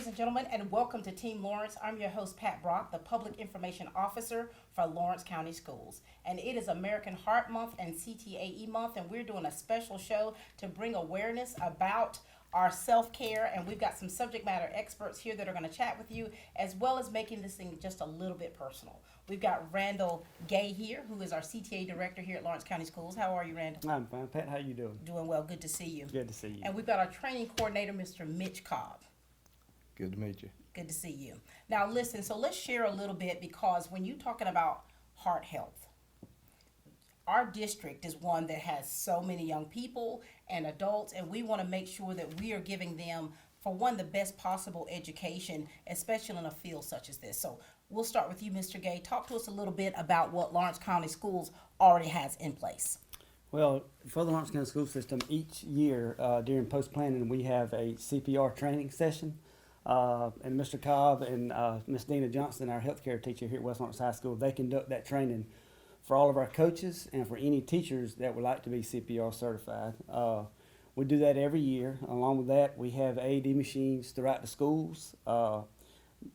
ladies and gentlemen, and welcome to Team Lawrence. I'm your host, Pat Brock, the Public Information Officer for Lawrence County Schools. And it is American Heart Month and CTAE Month, and we're doing a special show to bring awareness about our self-care. And we've got some subject matter experts here that are going to chat with you, as well as making this thing just a little bit personal. We've got Randall Gay here, who is our CTA Director here at Lawrence County Schools. How are you, Randall? I'm fine. Pat, how you doing? Doing well. Good to see you. Good to see you. And we've got our training coordinator, Mr. Mitch Cobb. Good to meet you. Good to see you. Now listen, so let's share a little bit, because when you're talking about heart health, our district is one that has so many young people and adults, and we want to make sure that we are giving them, for one, the best possible education, especially in a field such as this. So we'll start with you, Mr. Gay. Talk to us a little bit about what Lawrence County Schools already has in place. Well, for the Lawrence County School System, each year during post-planning, we have a CPR training session. And Mr. Cobb and Ms. Dina Johnson, our healthcare teacher here at West Lawrence High School, they conduct that training for all of our coaches and for any teachers that would like to be CPR certified. We do that every year. Along with that, we have AED machines throughout the schools,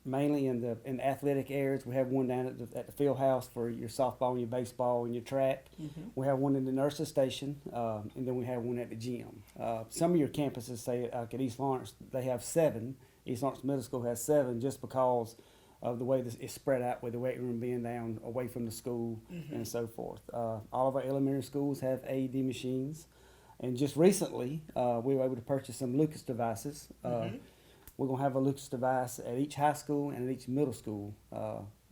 mainly in the athletic areas. We have one down at the field house for your softball and your baseball and your track. Mm-hmm. We have one in the nurses station, and then we have one at the gym. Some of your campuses, say like at East Lawrence, they have 7. East Lawrence Middle School has 7 just because of the way this is spread out, with the weight room being down away from the school. Mm-hmm. And so forth. All of our elementary schools have AED machines. And just recently, we were able to purchase some Lucas devices. Mm-hmm. We're going to have a Lucas device at each high school and at each middle school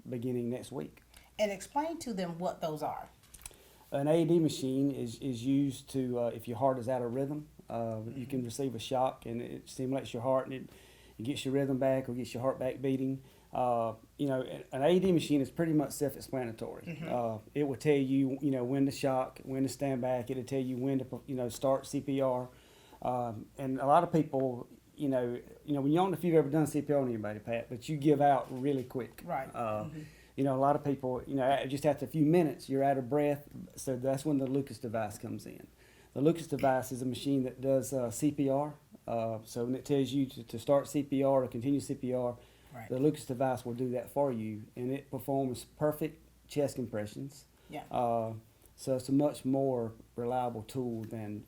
beginning next week. And explain to them what those are. An AED machine is used to, if your heart is out of rhythm, mm-hmm. you can receive a shock and it stimulates your heart, and it gets your rhythm back or gets your heart back beating. An AED machine is pretty much self-explanatory. Mm-hmm. It will tell you, when to shock, when to stand back. It'll tell you when to, start CPR. And a lot of people, when you don't know if you've ever done CPR on anybody, Pat, but you give out really quick. Right. Mm-hmm. A lot of people, just after a few minutes, you're out of breath. So that's when the Lucas device comes in. The Lucas device is a machine that does CPR. So when it tells you to start CPR or continue CPR, right. The Lucas device will do that for you, and it performs perfect chest compressions. Yeah. So it's a much more reliable tool than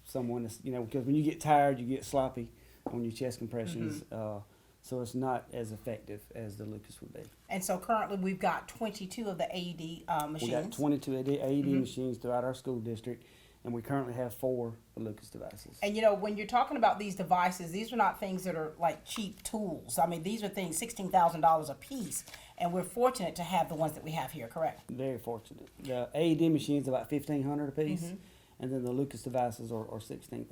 someone that's because when you get tired, you get sloppy on your chest compressions. Mm-hmm. So it's not as effective as the Lucas would be. And so currently we've got 22 of the AED machines. We got 22 AED mm-hmm. machines throughout our school district. And we currently have 4 Lucas devices. And when you're talking about these devices, these are not things that are like cheap tools. I mean, these are things $16,000 a piece, and we're fortunate to have the ones that we have here. Correct? Very fortunate. The AED machines are about $1,500 a piece, mm-hmm. and then the Lucas devices are $16,000.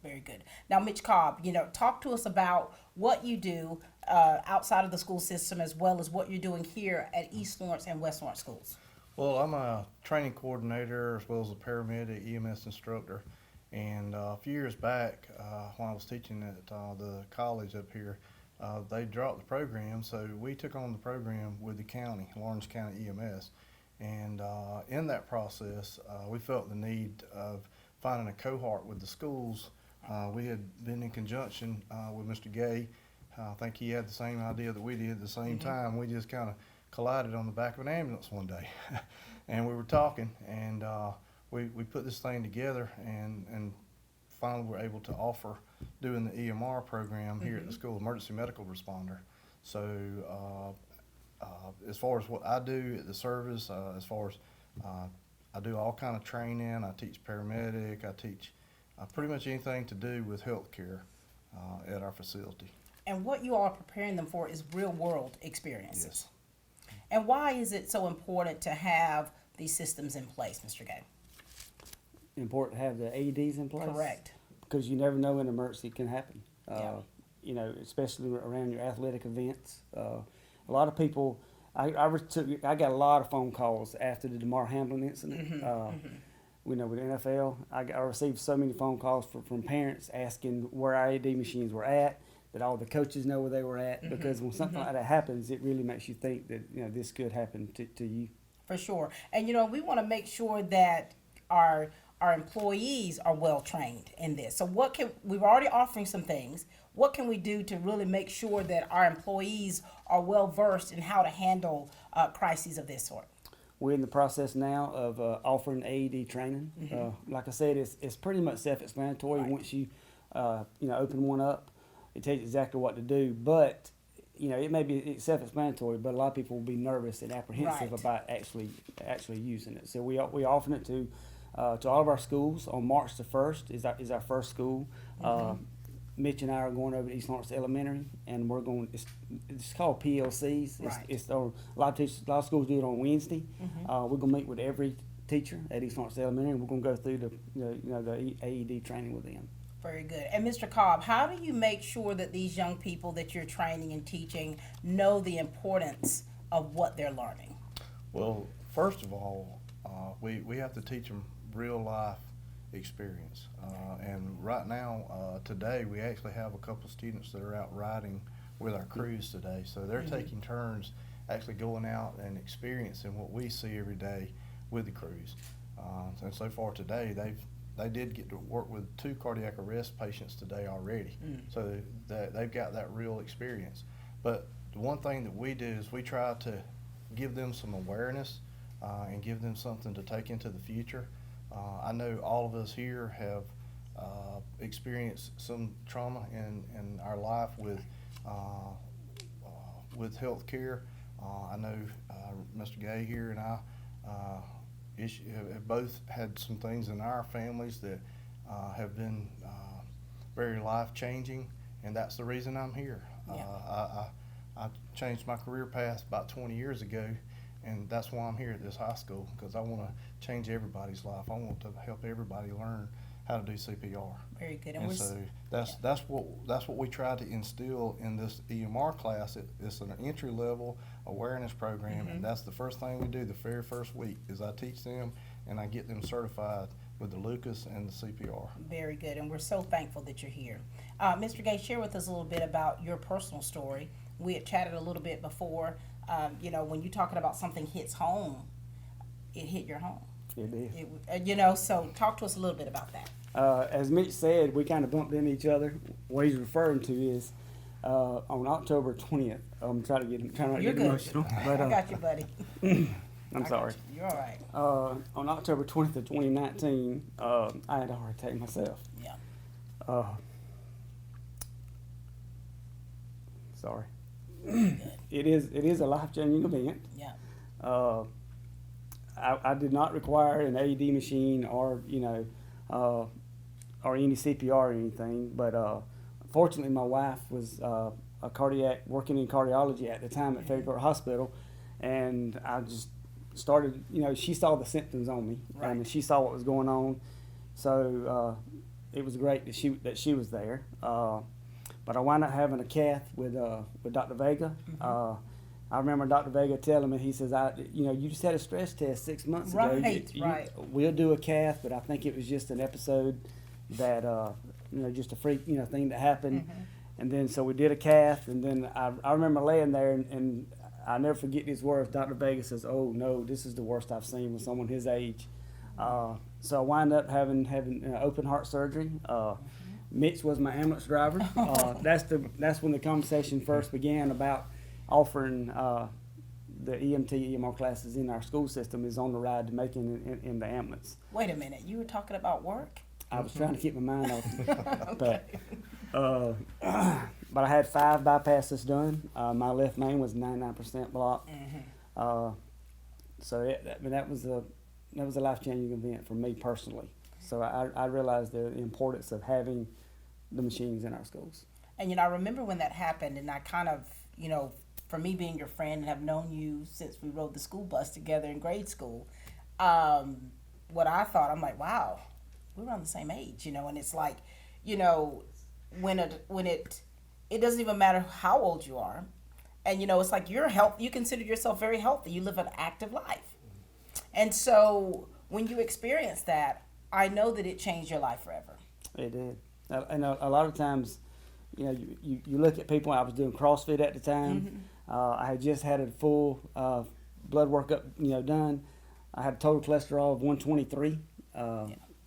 Very good. Now, Mitch Cobb, talk to us about what you do outside of the school system, as well as what you're doing here at East Lawrence and West Lawrence schools. Well, I'm a training coordinator as well as a paramedic, EMS instructor. And a few years back, when I was teaching at the college up here, they dropped the program. So we took on the program with the county, Lawrence County EMS. And in that process, we felt the need of finding a cohort with the schools. We had been in conjunction with Mr. Gay. I think he had the same idea that we did at the same mm-hmm. time. We just kind of collided on the back of an ambulance one day, and we were talking, and we put this thing together, and finally were able to offer doing the EMR program here mm-hmm. at the school, emergency medical responder. So as far as what I do at the service, as far as I do all kind of training, I teach paramedic, I teach pretty much anything to do with healthcare at our facility. And what you all are preparing them for is real world experiences. Yes. And why is it so important to have these systems in place, Mr. Gay? Important to have the AEDs in place? Correct. Because you never know when an emergency can happen. Yeah. Especially around your athletic events. A lot of people, I got a lot of phone calls after the DeMar Hamlin incident. Mm-hmm. Mm-hmm. With the NFL, I received so many phone calls from parents asking where our AED machines were at, that all the coaches know where they were at, mm-hmm. because when something mm-hmm. like that happens, it really makes you think that this could happen to you. For sure. And we want to make sure that our our employees are well trained in this. So we're already offering some things. What can we do to really make sure that our employees are well versed in how to handle crises of this sort? We're in the process now of offering AED training. Like I said, it's pretty much self-explanatory. Right. Once you open one up, it tells you exactly what to do. But it may be self-explanatory, but a lot of people will be nervous and apprehensive Right. about actually using it. So we offering it to all of our schools on March the 1st is our first school. Mitch and I are going over to East Lawrence Elementary, and we're going. It's called PLCs. Right. A lot of schools do it on Wednesday. We're gonna meet with every teacher at East Lawrence Elementary, and we're gonna go through the AED training with them. Very good. And Mr. Cobb, how do you make sure that these young people that you're training and teaching know the importance of what they're learning? Well, first of all, we have to teach them real life experience. And right now, today, we actually have a couple students that are out riding with our crews today. So they're taking turns actually going out and experiencing what we see every day with the crews. And so far today, they did get to work with 2 cardiac arrest patients today already. So they've got that real experience. But the one thing that we do is we try to give them some awareness and give them something to take into the future. I know all of us here have experienced some trauma in our life with health care. I know Mr. Gay here and I have both had some things in our families that have been very life-changing, and that's the reason I'm here. Yeah. I changed my career path about 20 years ago, and that's why I'm here at this high school, because I want to change everybody's life. I want to help everybody learn how to do CPR. Very good. And so that's what we try to instill in this EMR class. It's an entry level awareness program, and that's the first thing we do the very first week is I teach them and I get them certified with the Lucas and the CPR. Very good, and we're so thankful that you're here. Mr. Gay, share with us a little bit about your personal story. We had chatted a little bit before. When you're talking about something hits home, it hit your home. It did. So talk to us a little bit about that. As Mitch said, we kind of bumped into each other. What he's referring to is on October 20th. I'm trying not to You're get good. emotional, but I got you, buddy. I'm sorry. You're all right. On October 20th of 2019, I had a heart attack myself. Yeah. Sorry. Good. It is a life-changing event. Yeah. I did not require an AED machine or any CPR or anything, but fortunately my wife was working in cardiology at the time at Fairport Hospital, and I just started, she saw the symptoms on me, Right. and she saw what was going on, so it was great that she was there. But I wound up having a cath with Dr. Vega. I remember Dr. Vega telling me, he says, you just had a stress test 6 months ago. Right. We'll do a cath, but I think it was just an episode that, just a freak, thing that happened. And then so we did a cath, and then I remember laying there, and I'll never forget these words. Dr. Vega says, "Oh no, this is the worst I've seen with someone his age." So I wound up having open heart surgery. Mitch was my ambulance driver. That's when the conversation first began about offering the EMT EMR classes in our school system is on the ride to Macon in the ambulance. Wait a minute. You were talking about work? I was trying to keep my mind off it. But I had 5 bypasses done. My left main was 99% blocked. So that was a life-changing event for me personally. So I realized the importance of having the machines in our schools. And I remember when that happened, and I kind of, for me being your friend and have known you since we rode the school bus together in grade school, what I thought, I'm like, wow, we're around the same age, and it's like, when it doesn't even matter how old you are, and it's like you consider yourself very healthy, you live an active life, and so when you experience that, I know that it changed your life forever. It did. And a lot of times, you look at people. I was doing CrossFit at the time. I had just had a full blood workup, done. I had a total cholesterol of 123.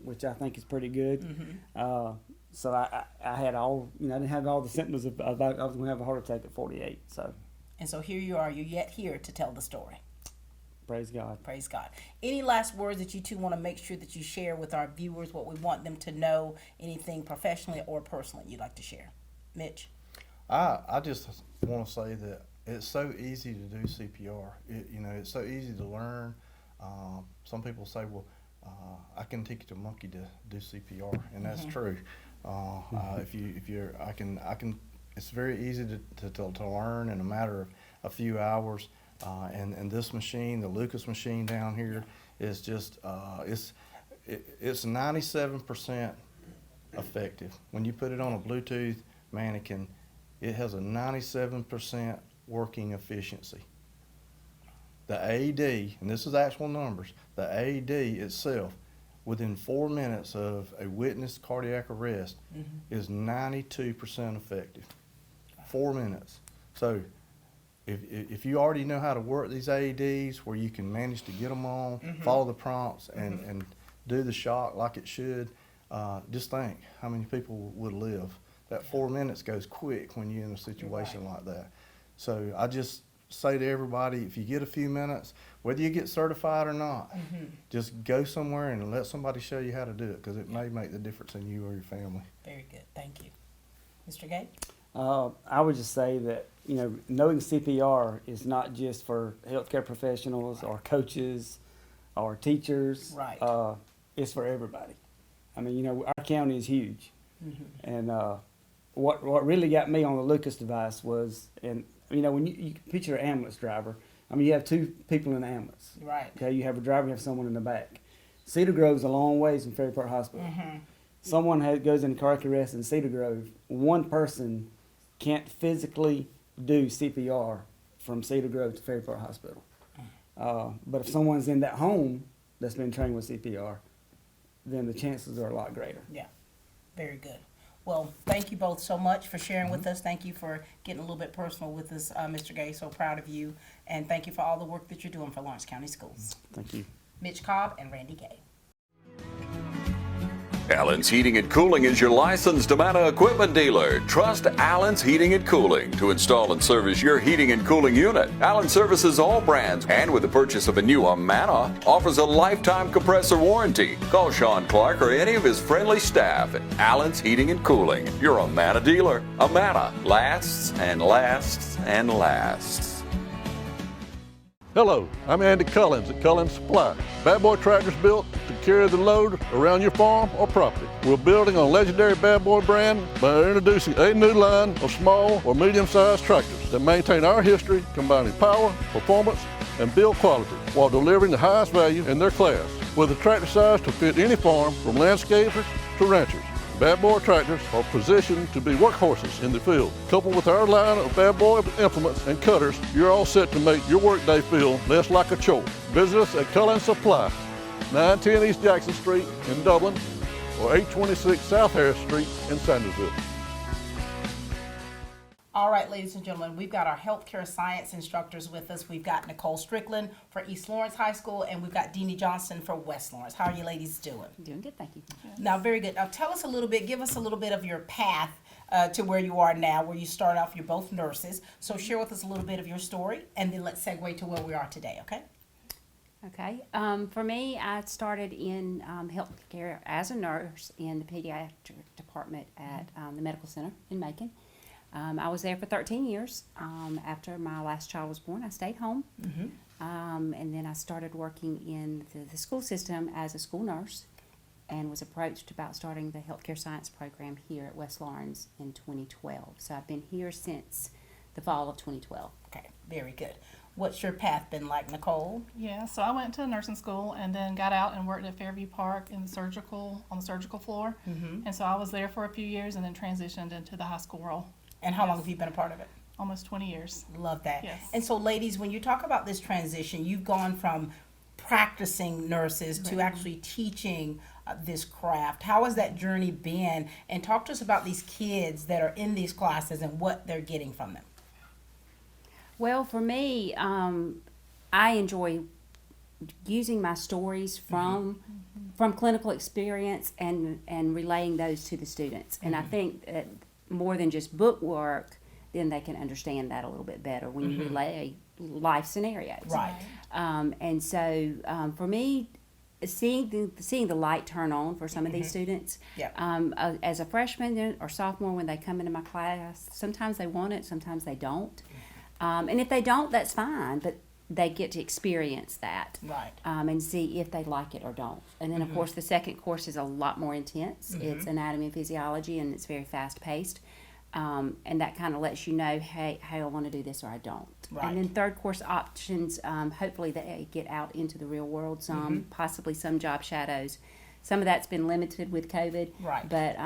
which I think is pretty good. Mm-hmm. So I had all, I didn't have all the symptoms of I was going to have a heart attack at 48. So And so here you are, you're yet here to tell the story. praise God. Praise God. Any last words that you two want to make sure that you share with our viewers, what we want them to know, anything professionally or personally you'd like to share? Mitch? I just want to say that it's so easy to do CPR. It's so easy to learn. Some people say, well, I can teach a monkey to do CPR, and that's true. It's very easy to learn in a matter of a few hours. And this machine, the Lucas machine down here, is just it's 97% effective. When you put it on a Bluetooth, man, it has a 97% working efficiency. The AED, and this is actual numbers, the AED itself, within 4 minutes of a witnessed cardiac arrest, is 92% effective. 4 minutes. So if you already know how to work these AEDs, where you can manage to get them on, follow the prompts, and do the shock like it should, just think how many people would live. That 4 minutes goes quick when you're in a situation like that. So I just say to everybody, if you get a few minutes, whether you get certified or not, just go somewhere and let somebody show you how to do it, because it may make the difference in you or your family. Very good. Thank you. Mr. Gay? I would just say that, knowing CPR is not just for healthcare professionals or coaches or teachers. Right. It's for everybody. I mean, our county is huge. And what really got me on the Lucas device was, when you picture an ambulance driver, you have two people in an ambulance. Right. Okay, you have a driver, you have someone in the back. Cedar Grove's a long ways from Ferry Park Hospital. Someone goes in cardiac arrest in Cedar Grove, one person can't physically do CPR from Cedar Grove to Ferry Park Hospital. But if someone's in that home that's been trained with CPR, then the chances are a lot greater. Yeah. Very good. Well, thank you both so much for sharing with us. Thank you for getting a little bit personal with us, Mr. Gay. So proud of you. And thank you for all the work that you're doing for Lawrence County Schools. Thank you. Mitch Cobb and Randy Gay. Allen's Heating and Cooling is your licensed Amana equipment dealer. Trust Allen's Heating and Cooling to install and service your heating and cooling unit. Allen services all brands, and with the purchase of a new Amana, offers a lifetime compressor warranty. Call Sean Clark or any of his friendly staff at Allen's Heating and Cooling, your Amana dealer. Amana lasts and lasts and lasts. Hello, I'm Andy Cullins at Cullins Supply. Bad Boy tractors built to carry the load around your farm or property. We're building on legendary Bad Boy brand by introducing a new line of small or medium-sized tractors that maintain our history, combining power, performance, and build quality while delivering the highest value in their class. With a tractor size to fit any farm, from landscapers to ranchers, Bad Boy tractors are positioned to be workhorses in the field. Coupled with our line of Bad Boy implements and cutters, you're all set to make your workday feel less like a chore. Visit us at Cullins Supply, 910 East Jackson Street in Dublin, or 826 South Harris Street in Sandersville. All right, ladies and gentlemen, we've got our healthcare science instructors with us. We've got Nicole Strickland for East Lawrence High School, and we've got Deanie Johnson for West Lawrence. How are you ladies doing? Doing good, thank you. Now, very good. Now, tell us a little bit, give us a little bit of your path to where you are now, where you start off. You're both nurses. So share with us a little bit of your story, and then let's segue to where we are today, okay? Okay, for me, I started in healthcare as a nurse in the pediatric department at the medical center in Macon. I was there for 13 years. After my last child was born, I stayed home. And then I started working in the school system as a school nurse, and was approached about starting the healthcare science program here at West Lawrence in 2012. So I've been here since the fall of 2012. Okay, very good. What's your path been like, Nicole? Yeah, so I went to nursing school and then got out and worked at Fairview Park on the surgical floor. And so I was there for a few years and then transitioned into the high school role. And how long have you been a part of it? Almost 20 years. Love that. Yes. And so, ladies, when you talk about this transition, you've gone from practicing nurses to actually teaching this craft. How has that journey been? And talk to us about these kids that are in these classes and what they're getting from them. Well, for me, I enjoy using my stories from from clinical experience and relaying those to the students. And I think that more than just book work, then they can understand that a little bit better when you relay life scenarios. Right. And so for me, seeing the light turn on for some of these students, Yep. as a freshman or sophomore when they come into my class, sometimes they want it, sometimes they don't. And if they don't, that's fine, but they get to experience that. Right. And see if they like it or don't. And then, of course, the second course is a lot more intense. It's anatomy and physiology, and it's very fast-paced. And that kind of lets you know, hey, I want to do this or I don't. Right. And then third course options, hopefully they get out into the real world some, possibly some job shadows. Some of that's been limited with COVID. Right. But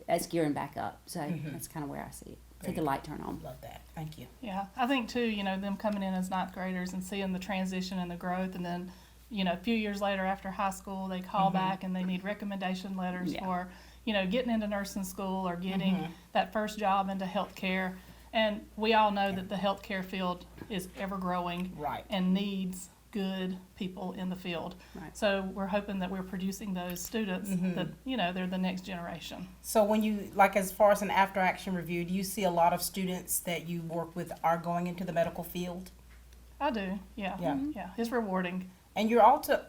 it's gearing back up. So that's kind of where I see it. See the light turn on. Love that. Thank you. Yeah, I think too, them coming in as ninth graders and seeing the transition and the growth, and then, a few years later after high school, they call back and they need recommendation letters Yeah. for, getting into nursing school or getting that first job into healthcare. And we all know that the healthcare field is ever growing. Right. And needs good people in the field. Right. So we're hoping that we're producing those students that, they're the next generation. So when you, as far as an after action review, do you see a lot of students that you work with are going into the medical field? I do, yeah. Yeah. Yeah, it's rewarding. And you're also,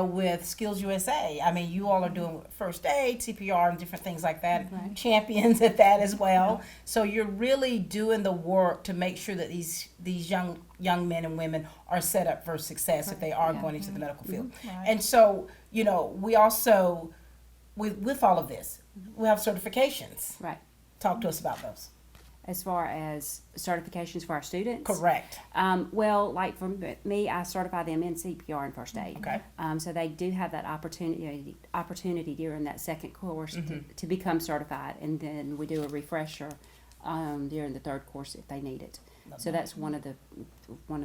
with Skills USA. I mean, you all are doing first aid, CPR, and different things like that. Right. Champions at that as well. So you're really doing the work to make sure that these young men and women are set up for success if they are going into the medical field. Right. And so, we also, with all of this, we have certifications. Right. Talk to us about those. As far as certifications for our students? Correct. Well, like for me, I certify them in CPR and first aid. Okay. So they do have that opportunity during that second course to become certified, and then we do a refresher during the third course if they need it. So that's one of the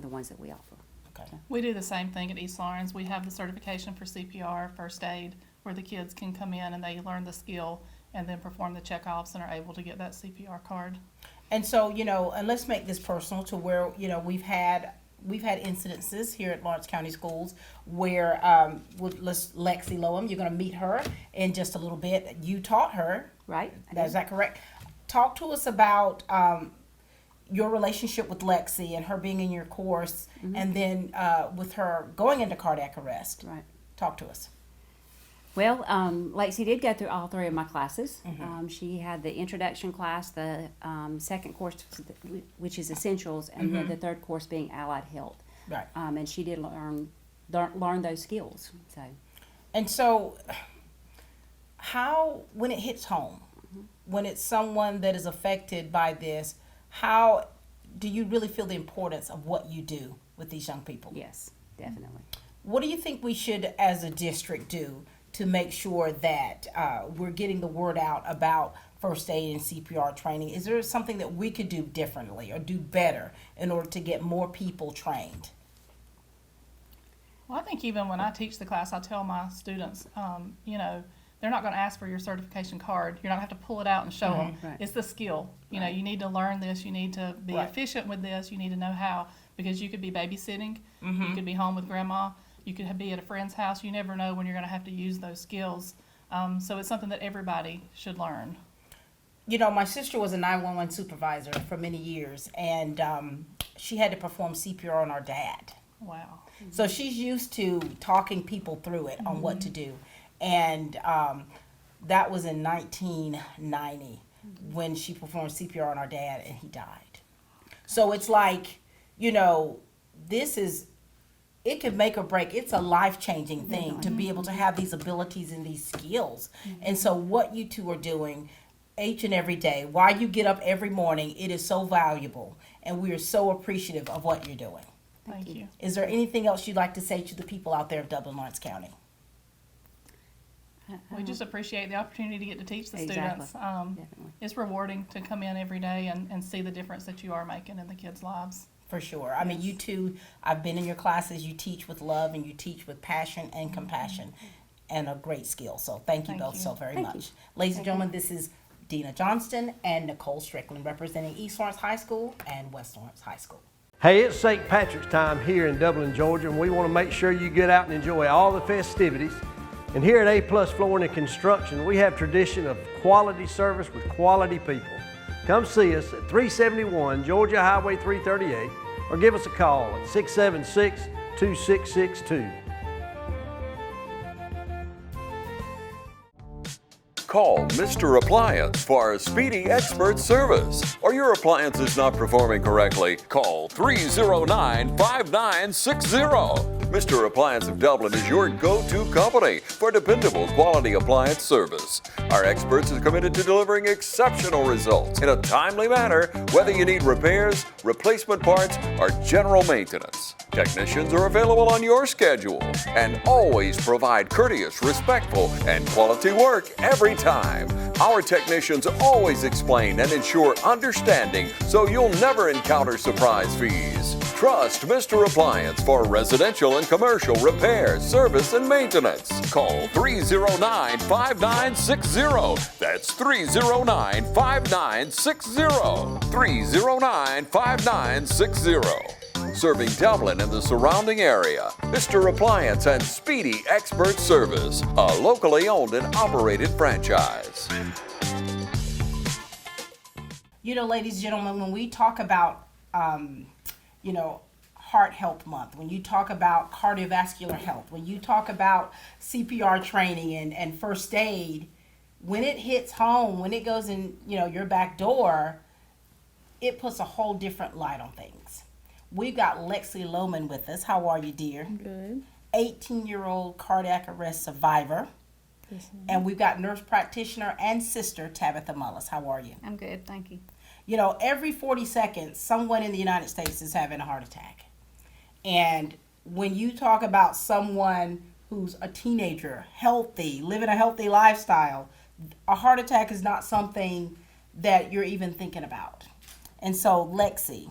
ones that we offer. Okay. We do the same thing at East Lawrence. We have the certification for CPR, first aid, where the kids can come in and they learn the skill and then perform the checkoffs and are able to get that CPR card. And so, and let's make this personal to where, we've had incidences here at Lawrence County Schools where, with Lexi Loam, you're going to meet her in just a little bit. You taught her. Right? Is that correct? Talk to us about your relationship with Lexi and her being in your course, and then with her going into cardiac arrest. Right. Talk to us. Well, Lexi did go through all three of my classes. She had the introduction class, the second course, which is essentials, and then the third course being allied health. Right. And she did learn those skills. So. And so, how, when it hits home, when it's someone that is affected by this, how do you really feel the importance of what you do with these young people? Yes, definitely. What do you think we should, as a district, do to make sure that we're getting the word out about first aid and CPR training? Is there something that we could do differently or do better in order to get more people trained? Well, I think even when I teach the class, I tell my students, they're not going to ask for your certification card. You're not going to have to pull it out and show them. Right. It's the skill. You know, you need to learn this. You need to be Right. efficient with this. You need to know how, because you could be babysitting. You could be home with grandma. You could be at a friend's house. You never know when you're going to have to use those skills. So it's something that everybody should learn. My sister was a 911 supervisor for many years, and she had to perform CPR on our dad. Wow. So she's used to talking people through it on what to do. And that was in 1990 when she performed CPR on our dad and he died. So it's like, it could make or break. It's a life-changing thing to be able to have these abilities and these skills. And so what you two are doing each and every day, while you get up every morning, it is so valuable. And we are so appreciative of what you're doing. Thank you. Is there anything else you'd like to say to the people out there of Dublin Lawrence County? We just appreciate the opportunity to get to teach the Exactly. students. Definitely. It's rewarding to come in every day and see the difference that you are making in the kids' lives. For sure. I mean, you two, I've been in your classes, you teach with love and you teach with passion and compassion and a great skill. So thank you Thank both you. so very Thank much. you. Ladies and gentlemen, this is Dina Johnston and Nicole Strickland representing East Lawrence High School and West Lawrence High School. Hey, it's St. Patrick's time here in Dublin, Georgia, and we want to make sure you get out and enjoy all the festivities. And here at A+ Flooring and Construction, we have tradition of quality service with quality people. Come see us at 371 Georgia Highway 338 or give us a call at 676-2662. Call Mr. Appliance for speedy expert service. Or your appliance is not performing correctly, call 309-5960. Mr. Appliance of Dublin is your go-to company for dependable quality appliance service. Our experts are committed to delivering exceptional results in a timely manner, whether you need repairs, replacement parts, or general maintenance. Technicians are available on your schedule and always provide courteous, respectful, and quality work every time. Our technicians always explain and ensure understanding so you'll never encounter surprise fees. Trust Mr. Appliance for residential and commercial repair, service, and maintenance. Call 309-5960. That's 309-5960. 309-5960. Serving Dublin and the surrounding area. Mr. Appliance and Speedy Expert Service, a locally owned and operated franchise. You know, ladies and gentlemen, when we talk about, Heart Health Month, when you talk about cardiovascular health, when you talk about CPR training and first aid, when it hits home, when it goes in, your back door, it puts a whole different light on things. We've got Lexi Lohman with us. How are you, dear? Good. 18-year-old cardiac arrest survivor. Yes, ma'am. And we've got nurse practitioner and sister Tabitha Mullis. How are you? I'm good, thank you. Every 40 seconds, someone in the United States is having a heart attack. And when you talk about someone who's a teenager, healthy, living a healthy lifestyle, a heart attack is not something that you're even thinking about. And so, Lexi,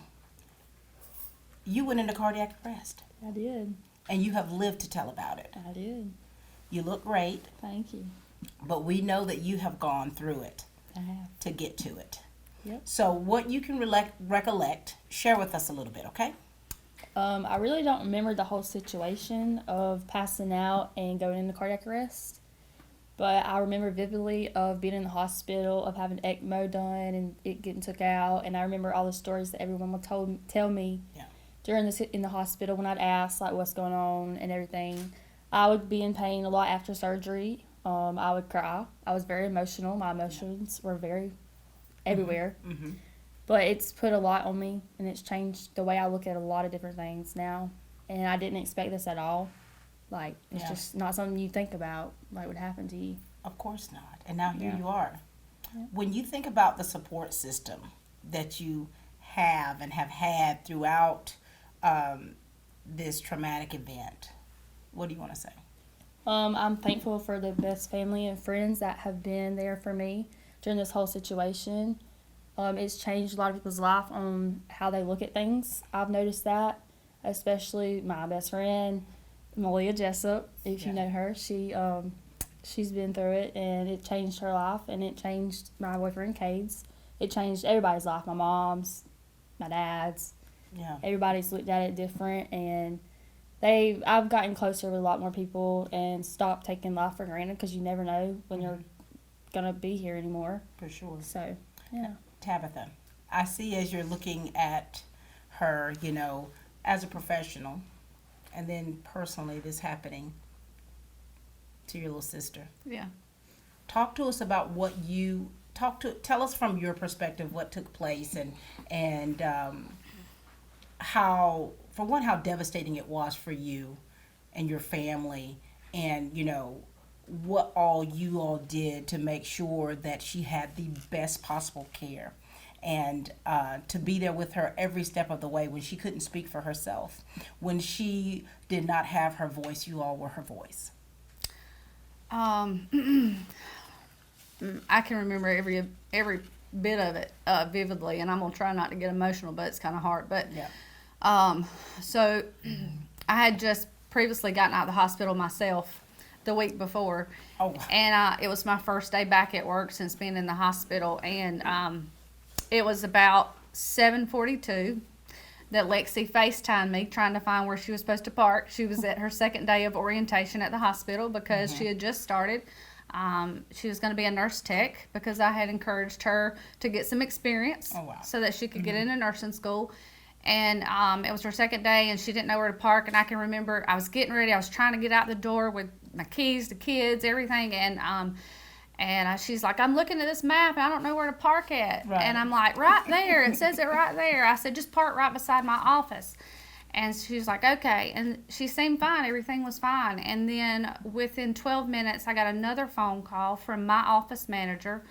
you went into cardiac arrest. I did. And you have lived to tell about it. I did. You look great. Thank you. But we know that you have gone through it I have. to get to it. Yep. So what you can recollect, share with us a little bit, okay? I really don't remember the whole situation of passing out and going into cardiac arrest. But I remember vividly of being in the hospital, of having ECMO done and it getting took out. And I remember all the stories that everyone would tell me during in the hospital when I'd ask like what's going on and everything. I would be in pain a lot after surgery. I would cry. I was very emotional. My emotions were very everywhere. Mm-hmm. But it's put a lot on me, and it's changed the way I look at a lot of different things now. And I didn't expect this at all. Like, it's just not something you think about, like, would happen to you. Of course not. And now here Yeah. you are. Yeah. When you think about the support system that you have and have had throughout this traumatic event, what do you want to say? I'm thankful for the best family and friends that have been there for me during this whole situation. It's changed a lot of people's life on how they look at things. I've noticed that, especially my best friend, Malia Jessup, if you know her. She's been through it, and it changed her life, and it changed my boyfriend, Cade's. It changed everybody's life, my mom's, my dad's. Yeah. Everybody's looked at it different, and I've gotten closer with a lot more people and stopped taking life for granted because you never know when you're going to be here anymore. For sure. So, yeah. Tabitha, I see as you're looking at her, as a professional, and then personally this happening to your little sister. Yeah. Talk to us about tell us from your perspective what took place and how devastating it was for you and your family, and what all you all did to make sure that she had the best possible care, and to be there with her every step of the way when she couldn't speak for herself, when she did not have her voice. You all were her voice. I can remember every bit of it vividly, and I'm gonna try not to get emotional, but it's kind of hard. But so I had just previously gotten out of the hospital myself the week before, and it was my first day back at work since being in the hospital, and it was about 7:42. that Lexi FaceTimed me trying to find where she was supposed to park. She was at her second day of orientation at the hospital because she had just started. She was going to be a nurse tech because I had encouraged her to get some experience so that she could get into nursing school. And it was her second day, and she didn't know where to park. And I can remember I was getting ready. I was trying to get out the door with my keys, the kids, everything. And she's like, I'm looking at this map, and I don't know where to park at. Right. And I'm like, right there. It says it right there. I said, just park right beside my office. And she's like, okay. And she seemed fine. Everything was fine. And then within 12 minutes, I got another phone call from my office manager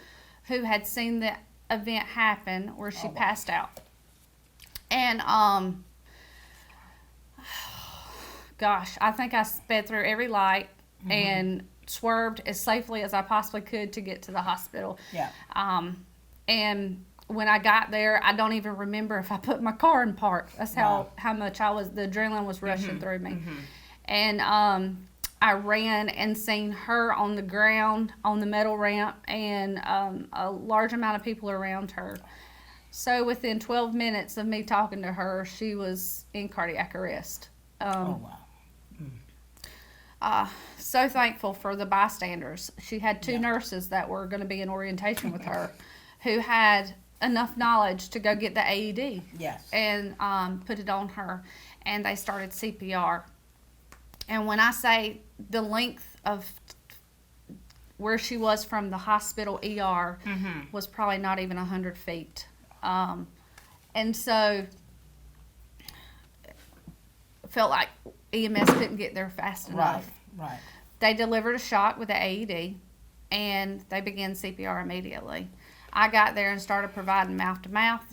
who had seen the event happen where she passed out. And, gosh, I think I sped through every light and swerved as safely as I possibly could to get to the hospital. Yeah. And when I got there, I don't even remember if I put my car in park. That's how much the adrenaline was rushing through me. And I ran and seen her on the ground on the metal ramp and a large amount of people around her. So within 12 minutes of me talking to her, she was in cardiac arrest. So thankful for the bystanders. She had two nurses that were going to be in orientation with her who had enough knowledge to go get the AED and put it on her, and they started CPR. And when I say the length of where she was from the hospital ER was probably not even 100 feet. And so felt like EMS couldn't get there fast enough. Right. They delivered a shock with the AED, and they began CPR immediately. I got there and started providing mouth to mouth.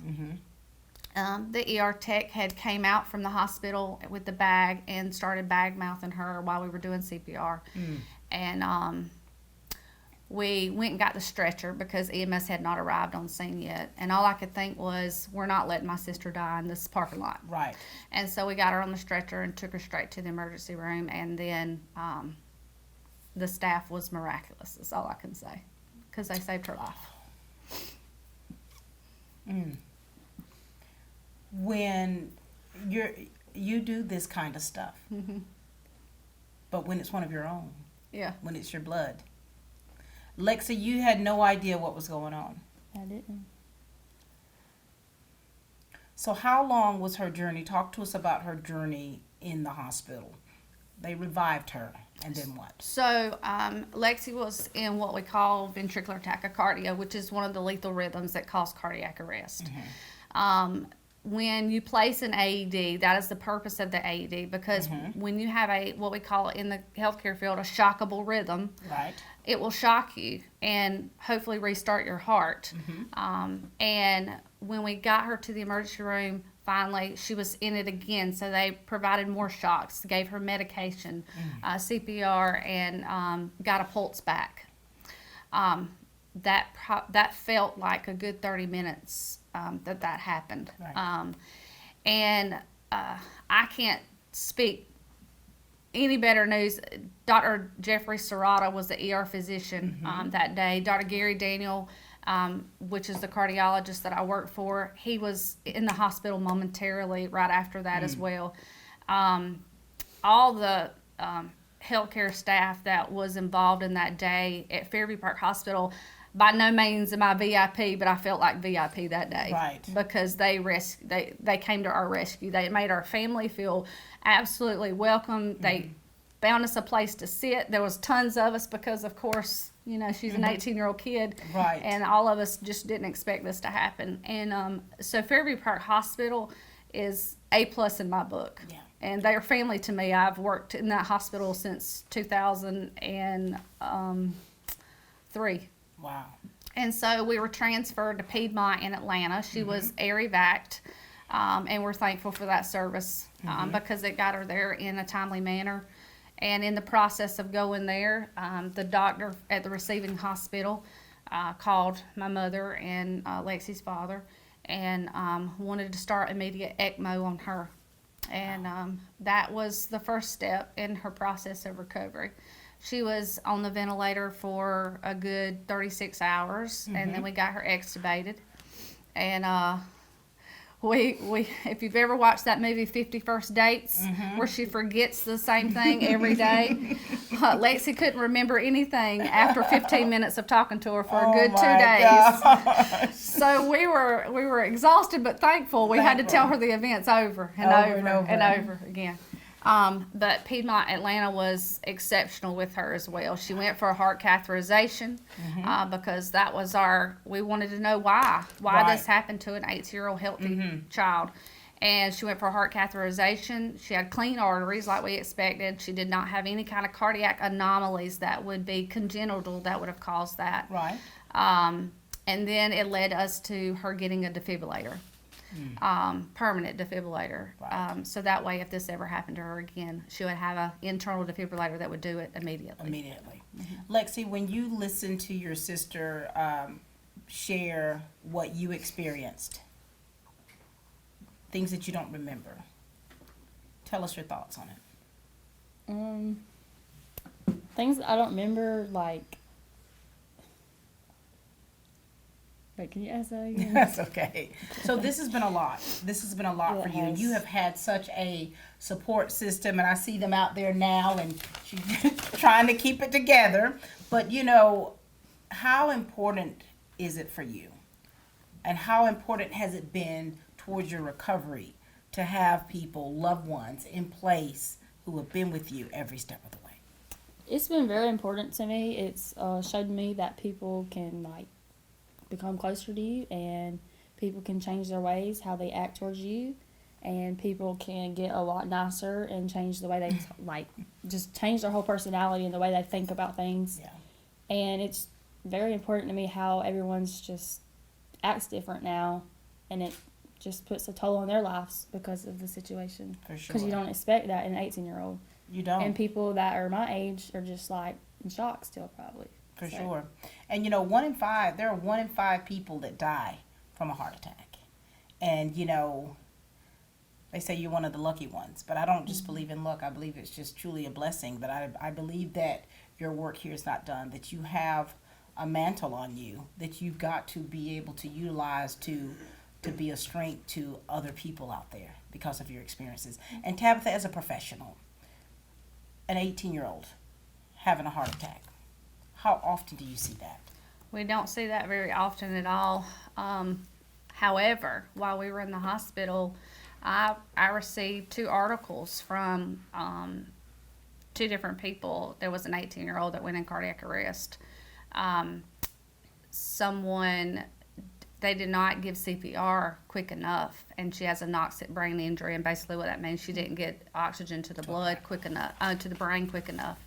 The ER tech had came out from the hospital with the bag and started bag mouthing her while we were doing CPR. And we went and got the stretcher because EMS had not arrived on scene yet. And all I could think was, we're not letting my sister die in this parking lot. Right. And so we got her on the stretcher and took her straight to the emergency room. And then the staff was miraculous, is all I can say, because they saved her life. When you do this kind of stuff, but when it's one of your own, when it's your blood. Lexi, you had no idea what was going on. I didn't. So how long was her journey? Talk to us about her journey in the hospital. They revived her, and then what? So Lexi was in what we call ventricular tachycardia, which is one of the lethal rhythms that cause cardiac arrest. When you place an AED, that is the purpose of the AED, because when you have what we call in the healthcare field a shockable rhythm, it will shock you and hopefully restart your heart. And when we got her to the emergency room, finally she was in it again, so they provided more shocks, gave her medication, CPR, and got a pulse back. That felt like a good 30 minutes that happened. And I can't speak any better news. Dr. Jeffrey Serrata was the ER physician that day. Dr. Gary Daniel, which is the cardiologist that I work for, he was in the hospital momentarily right after that as well. All the healthcare staff that was involved in that day at Fairview Park Hospital, by no means am I VIP, but I felt like VIP that day. Because they came to our rescue. They made our family feel absolutely welcome. They found us a place to sit. There was tons of us because, of course, you know, she's an 18-year-old kid. And all of us just didn't expect this to happen. And so Fairview Park Hospital is A+ in my book. And they're family to me. I've worked in that hospital since 2003. Wow. And so we were transferred to Piedmont in Atlanta. She was air evac'd, and we're thankful for that service because it got her there in a timely manner. And in the process of going there, the doctor at the receiving hospital called my mother and Lexi's father and wanted to start immediate ECMO on her. And that was the first step in her process of recovery. She was on the ventilator for a good 36 hours, and then we got her extubated. And if you've ever watched that movie 50 First Dates, where she forgets the same thing every day, Lexi couldn't remember anything after 15 minutes of talking to her for a good 2 days. So we were exhausted but thankful. We had to tell her the events over and over again. But Piedmont Atlanta was exceptional with her as well. She went for a heart catheterization because that was we wanted to know why this happened to an 18-year-old healthy child. And she went for a heart catheterization. She had clean arteries like we expected. She did not have any kind of cardiac anomalies that would be congenital that would have caused that. Right. And then it led us to her getting a defibrillator. Permanent defibrillator. Right. So that way, if this ever happened to her again, she would have an internal defibrillator that would do it immediately. Lexi, when you listen to your sister share what you experienced, things that you don't remember, tell us your thoughts on it. Things that I don't remember, like. Wait, can you ask that again? That's okay. So this has been a lot. This has been a lot Yeah, for it you. And has. you have had such a support system, and I see them out there now, and she's trying to keep it together. But, you know, how important is it for you? And how important has it been towards your recovery to have people, loved ones, in place who have been with you every step of the way? It's been very important to me. It's showed me that people can, like, become closer to you, and people can change their ways, how they act towards you, and people can get a lot nicer and change the way they just change their whole personality and the way they think about things. Yeah. And it's very important to me how everyone's just acts different now, and it just puts a toll on their lives because of the situation. For sure. Because you don't expect that in an 18-year-old. You don't. And people that are my age are just like in shock still, probably. For sure. And you know, there are 1 in 5 people that die from a heart attack. And you know, they say you're one of the lucky ones, but I don't just believe in luck. I believe it's just truly a blessing. But I believe that your work here is not done, that you have a mantle on you that you've got to be able to utilize to be a strength to other people out there because of your experiences. And Tabitha, as a professional, an 18-year-old having a heart attack, how often do you see that? We don't see that very often at all. However, while we were in the hospital, I received 2 articles from 2 different people. There was an 18-year-old that went in cardiac arrest. They did not give CPR quick enough, and she has a noxic brain injury, and basically what that means, she didn't get oxygen to the blood quick enough, to the brain quick enough.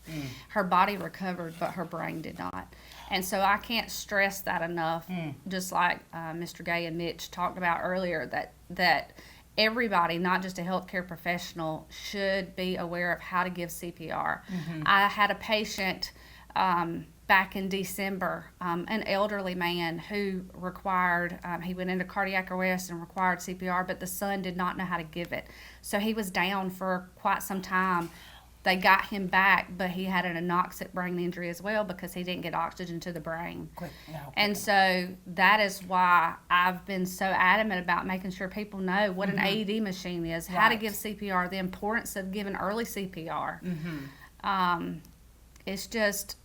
Her body recovered, but her brain did not. And so I can't stress that enough, just like Mr. Gay and Mitch talked about earlier, that everybody, not just a healthcare professional, should be aware of how to give CPR. I had a patient back in December, an elderly man who required, he went into cardiac arrest and required CPR, but the son did not know how to give it. So he was down for quite some time. They got him back, but he had an anoxic brain injury as well because he didn't get oxygen to the brain. And so that is why I've been so adamant about making sure people know what an AED machine is, how to give CPR, the importance of giving early CPR. It's just,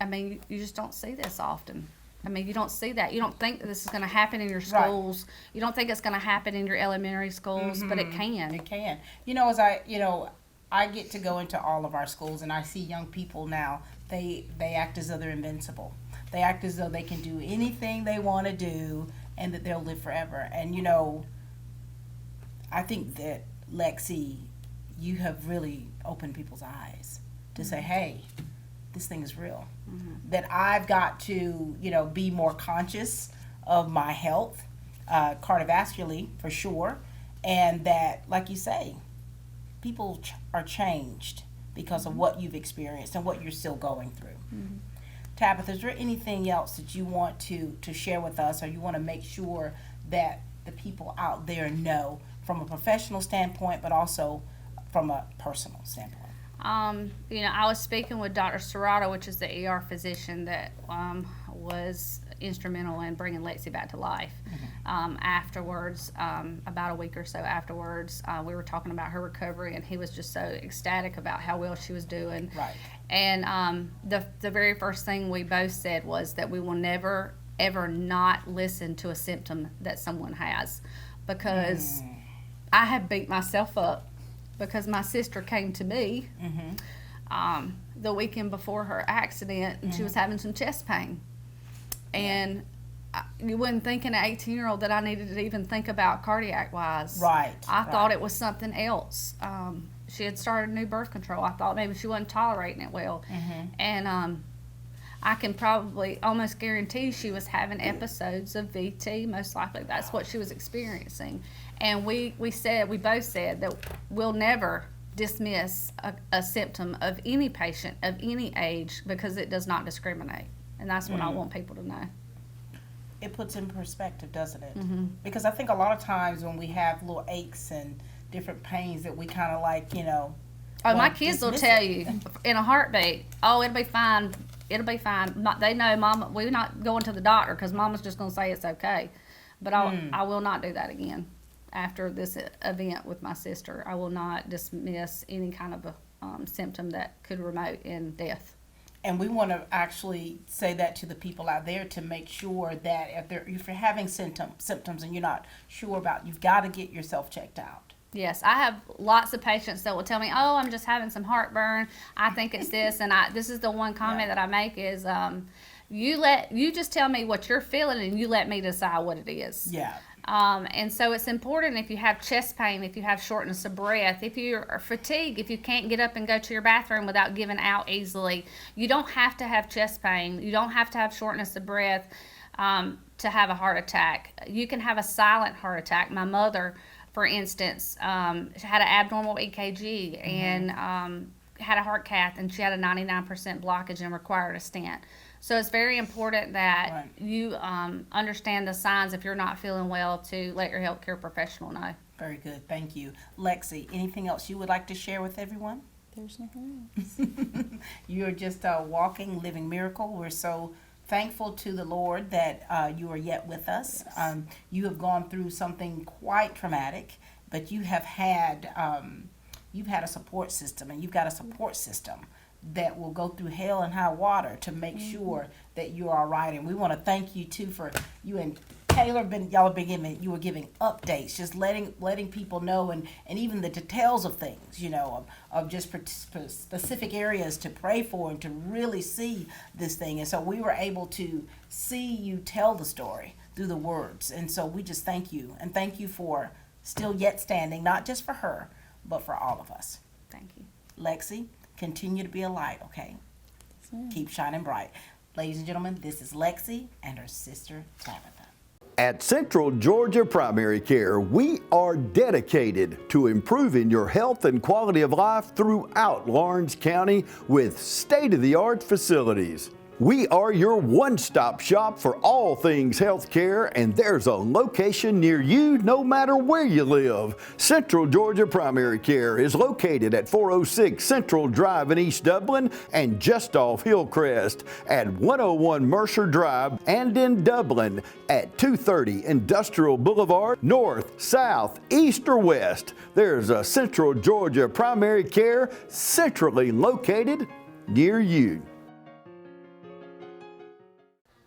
I mean, you just don't see this often. I mean, you don't see that. You don't think that this is going to happen in your schools. You don't think it's going to happen in your elementary schools, but it can. It can. You know, I get to go into all of our schools, and I see young people now, they act as though they're invincible. They act as though they can do anything they want to do and that they'll live forever. And, you know, I think that, Lexi, you have really opened people's eyes to say, hey, this thing is real. That I've got to, you know, be more conscious of my health, cardiovascularly for sure, and that, like you say, people are changed because of what you've experienced and what you're still going through. Tabitha, is there anything else that you want to share with us, or you want to make sure that the people out there know from a professional standpoint, but also from a personal standpoint? I was speaking with Dr. Serrato, which is the ER physician that was instrumental in bringing Lexi back to life. Afterwards, about a week or so afterwards, we were talking about her recovery, and he was just so ecstatic about how well she was doing. Right. And the very first thing we both said was that we will never, ever not listen to a symptom that someone has, because I had beat myself up because my sister came to me the weekend before her accident, and she was having some chest pain. And you wouldn't think in an 18-year-old that I needed to even think about cardiac-wise. Right. I thought it was something else. She had started new birth control. I thought maybe she wasn't tolerating it well. And I can probably almost guarantee she was having episodes of VT. Most likely that's what she was experiencing. And we both said that we'll never dismiss a symptom of any patient of any age, because it does not discriminate. And that's what I want people to know. It puts in perspective, doesn't it? Because I think a lot of times when we have little aches and different pains that we kind of like, Oh, my kids will tell you in a heartbeat, oh, it'll be fine. It'll be fine. They know, Mama, we're not going to the doctor because Mama's just going to say it's okay. But I will not do that again after this event with my sister. I will not dismiss any kind of a symptom that could remote in death. And we want to actually say that to the people out there to make sure that if you're having symptoms and you're not sure about, you've got to get yourself checked out. Yes, I have lots of patients that will tell me, oh, I'm just having some heartburn. I think it's this. And this is the one comment that I make is, you just tell me what you're feeling and you let me decide what it is. Yeah. And so it's important if you have chest pain, if you have shortness of breath, if you're fatigued, if you can't get up and go to your bathroom without giving out easily. You don't have to have chest pain. You don't have to have shortness of breath to have a heart attack. You can have a silent heart attack. My mother, for instance, had an abnormal EKG and had a heart cath, and she had a 99% blockage and required a stent. So it's very important that you understand the signs if you're not feeling well to let your healthcare professional know. Very good. Thank you. Lexi, anything else you would like to share with everyone? There's nothing else. You're just a walking, living miracle. We're so thankful to the Lord that you are yet with us. Yes. You have gone through something quite traumatic, but you have had a support system, and you've got a support system that will go through hell and high water to make sure that you're all right. And we want to thank you too for you and Taylor. You were giving updates, just letting people know, and even the details of things, of just specific areas to pray for and to really see this thing. And so we were able to see you tell the story through the words. And so we just thank you, and thank you for still yet standing, not just for her, but for all of us. Thank you. Lexi, continue to be a light, okay? Keep shining bright. Ladies and gentlemen, this is Lexi and her sister, Tabitha. At Central Georgia Primary Care, we are dedicated to improving your health and quality of life throughout Lawrence County with state-of-the-art facilities. We are your one-stop shop for all things health care, and there's a location near you no matter where you live. Central Georgia Primary Care is located at 406 Central Drive in East Dublin and just off Hillcrest, at 101 Mercer Drive, and in Dublin at 230 Industrial Boulevard. North, south, east, or west, there's a Central Georgia Primary Care centrally located near you.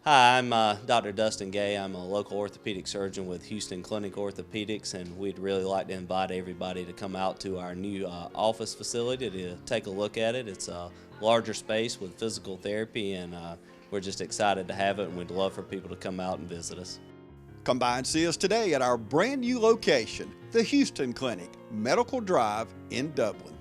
Hi, I'm Dr. Dustin Gay. I'm a local orthopedic surgeon with Houston Clinic Orthopedics, and we'd really like to invite everybody to come out to our new office facility to take a look at it. It's a larger space with physical therapy, and we're just excited to have it, and we'd love for people to come out and visit us. Come by and see us today at our brand new location, the Houston Clinic, Medical Drive in Dublin.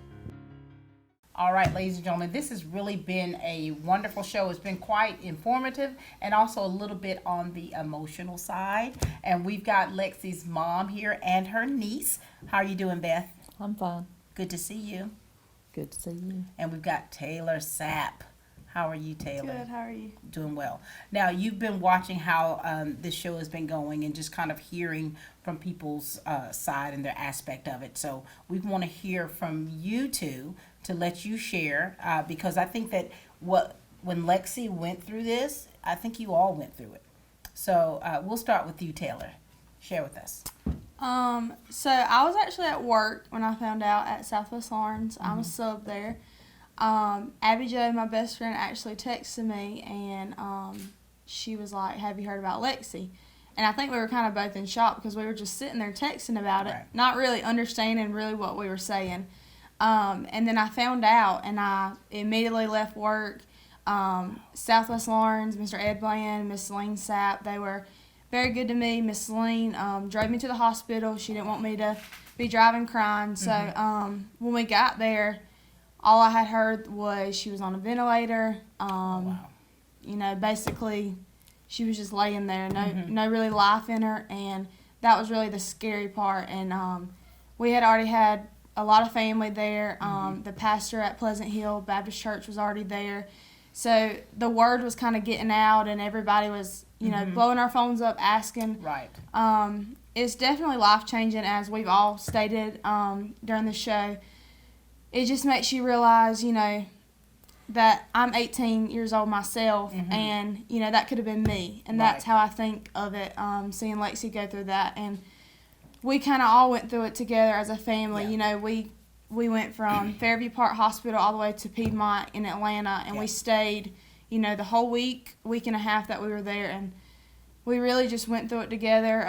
All right, ladies and gentlemen, this has really been a wonderful show. It's been quite informative and also a little bit on the emotional side. And we've got Lexi's mom here and her niece. How are you doing, Beth? I'm fine. Good to see you. Good to see you. And we've got Taylor Sapp. How are you, Taylor? Good, how are you? Doing well. Now, you've been watching how this show has been going and just kind of hearing from people's side and their aspect of it. So we want to hear from you two to let you share, because I think that when Lexi went through this, I think you all went through it. So we'll start with you, Taylor. Share with us. So I was actually at work when I found out at Southwest Lawrence. I'm a sub there. Abby Jo, my best friend, actually texted me, and she was like, "Have you heard about Lexi?" And I think we were kind of both in shock because we were just sitting there texting about it, Right. not really understanding really what we were saying. And then I found out, and I immediately left work. Southwest Lawrence, Mr. Ed Bland, Miss Celine Sapp, they were very good to me. Miss Celine drove me to the hospital. She didn't want me to be driving crying. So when we got there, all I had heard was she was on a ventilator. You know, basically, she was just laying there, no really life in her, and that was really the scary part. And we had already had a lot of family there. The pastor at Pleasant Hill Baptist Church was already there. So the word was kind of getting out, and everybody was, you know, blowing our phones up, asking. Right. It's definitely life-changing, as we've all stated during the show. It just makes you realize, you know, that I'm 18 years old myself, and, you know, that could have been me. And that's how I think of it, seeing Lexi go through that. And we kind of all went through it together as a family. Yeah. You know, we went from Fairview Park Hospital all the way to Piedmont in Atlanta, and we stayed, you know, the whole week and a half that we were there. And we really just went through it together.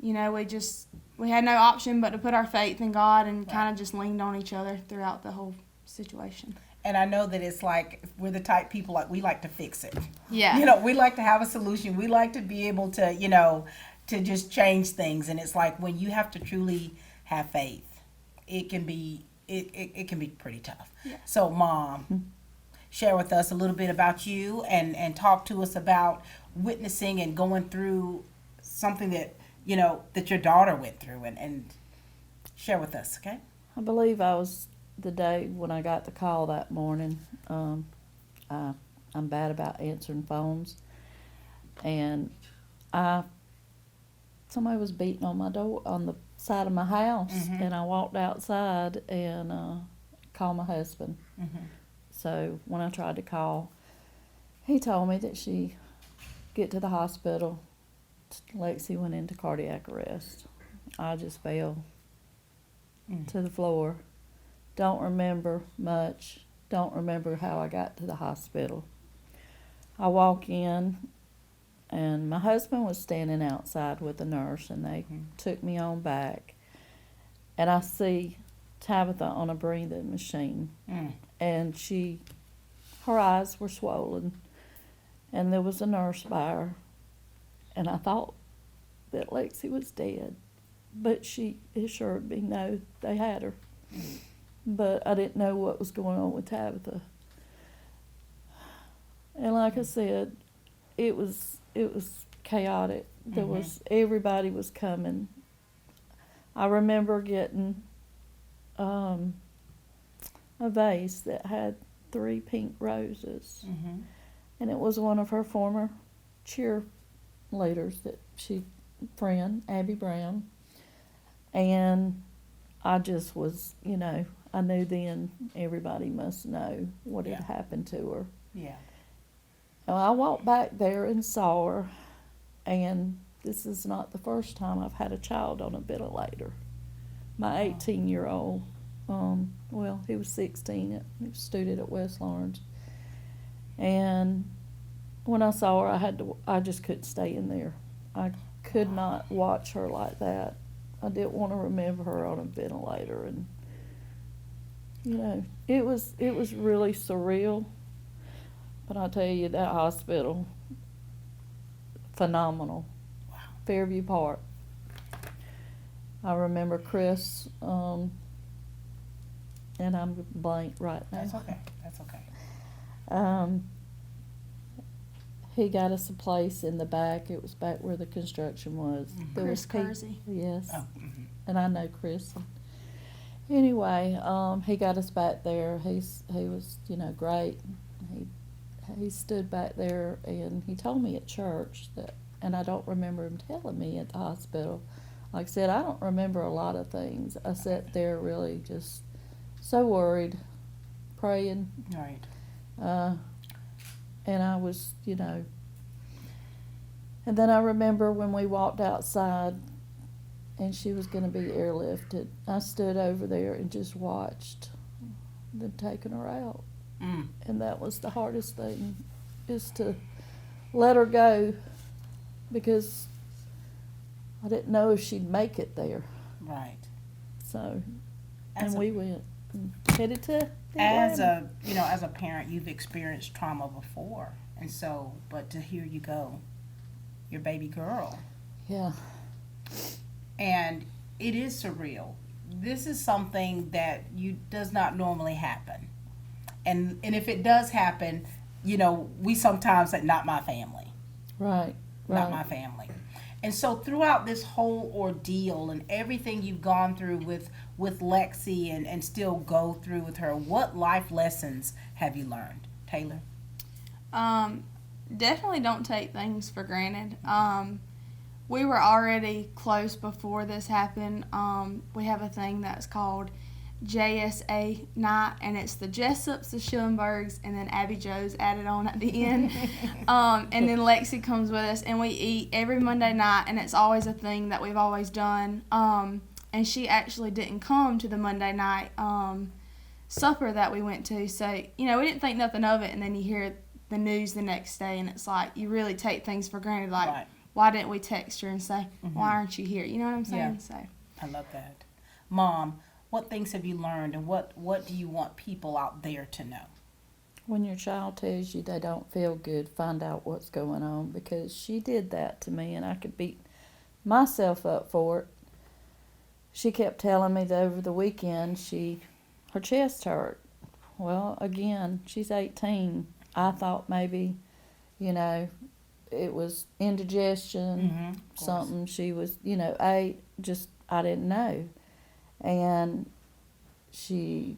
You know, we had no option but to put our faith in God and kind of just leaned on each other throughout the whole situation. And I know that it's like we're the type people, like, we like to fix it. Yeah. You know, we like to have a solution. We like to be able to, you know, to just change things. And it's like when you have to truly have faith, it can be it can be pretty tough. Yeah. So, Mom, share with us a little bit about you and talk to us about witnessing and going through something that, you know, that your daughter went through, and share with us, okay? I believe I was the day when I got the call that morning. I'm bad about answering phones, and somebody was beating on my door on the side of my house, and I walked outside and called my husband. So when I tried to call, he told me that she get to the hospital. Lexi went into cardiac arrest. I just fell to the floor. Don't remember much. Don't remember how I got to the hospital. I walk in, and my husband was standing outside with a nurse, and they took me on back. And I see Tabitha on a breathing machine, and her eyes were swollen, and there was a nurse by her. And I thought that Lexi was dead, but she assured me no, they had her. But I didn't know what was going on with Tabitha. And like I said, it was chaotic. There was everybody was coming. I remember getting a vase that had 3 pink roses, and it was one of her former cheerleaders that friend, Abby Brown. And I just was, you know, I knew then everybody must know what had happened to her. Yeah. Well, I walked back there and saw her, and this is not the first time I've had a child on a ventilator. My 18-year-old, well, he was 16, he was a student at West Lawrence. And when I saw her, I just couldn't stay in there. I could not watch her like that. I didn't want to remember her on a ventilator, and you know, it was really surreal. But I tell you, that hospital, phenomenal. Wow. Fairview Park. I remember Chris, and I'm blank right now. That's okay. That's okay. He got us a place in the back. It was back where the construction was. There Chris was Kersey. Yes. Oh, And I know Chris. Anyway, he got us back there. He was, you know, great. He stood back there, and he told me at church that, and I don't remember him telling me at the hospital. Like I said, I don't remember a lot of things. I sat there really just so worried praying. Right. And I was, and then I remember when we walked outside and she was going to be airlifted, I stood over there and just watched them taking her out. And that was the hardest thing, is to let her go, because I didn't know if she'd make it there. Right. So, As and a- we went and headed to As Atlanta. as a parent, you've experienced trauma before, and so, but to hear you go, your baby girl, Yeah. and it is surreal. This is something that does not normally happen, and if it does happen, we sometimes say, "Not my family." Right. Not my family. And so throughout this whole ordeal and everything you've gone through with Lexi and still go through with her, what life lessons have you learned, Taylor? Definitely don't take things for granted. We were already close before this happened. We have a thing that's called JSA night, and it's the Jessups, the Schillenbergs, and then Abby Joe's added on at the end. And then Lexi comes with us, and we eat every Monday night, and it's always a thing that we've always done. And she actually didn't come to the Monday night supper that we went to, so we didn't think nothing of it. And then you hear the news the next day, and it's like you really take things for granted. Like, Right. why didn't we text her and say, why aren't you here? You know what I'm saying? Yeah. So. I love that. Mom, what things have you learned, and what do you want people out there to know? When your child tells you they don't feel good, find out what's going on, because she did that to me and I could beat myself up for it. She kept telling me that over the weekend her chest hurt. Well, again, she's 18. I thought maybe, it was indigestion, something she was, ate, just I didn't know. And Sunday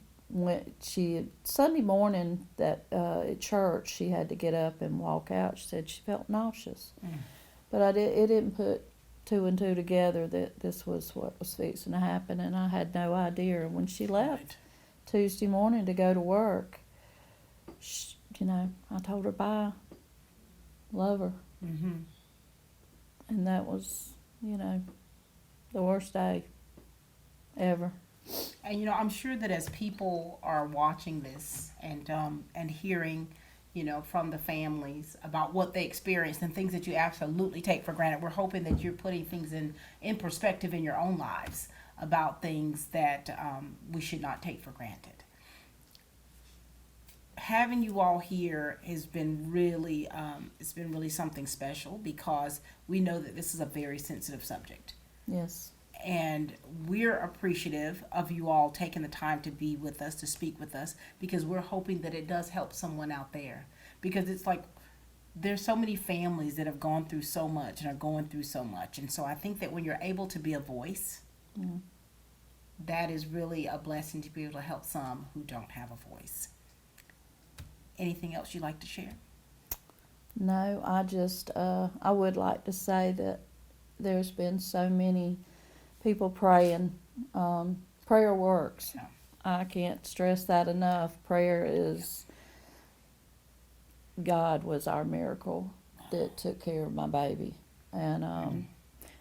morning that at church, she had to get up and walk out. She said she felt nauseous. But it didn't put two and two together that this was what was fixing to happen, and I had no idea. And when she left Tuesday morning to go to work, I told her bye, love her. And that was, the worst day ever. And I'm sure that as people are watching this and hearing, from the families about what they experienced and things that you absolutely take for granted, we're hoping that you're putting things in perspective in your own lives about things that we should not take for granted. Having you all here has been really, it's been really something special, because we know that this is a very sensitive subject. Yes. And we're appreciative of you all taking the time to be with us, to speak with us, because we're hoping that it does help someone out there. Because it's like, there's so many families that have gone through so much and are going through so much. And so I think that when you're able to be a voice, that is really a blessing to be able to help some who don't have a voice. Anything else you'd like to share? No, I just, I would like to say that there's been so many people praying. Prayer works. Yeah. I can't stress that enough. Prayer is, God was our miracle that took care of my baby. And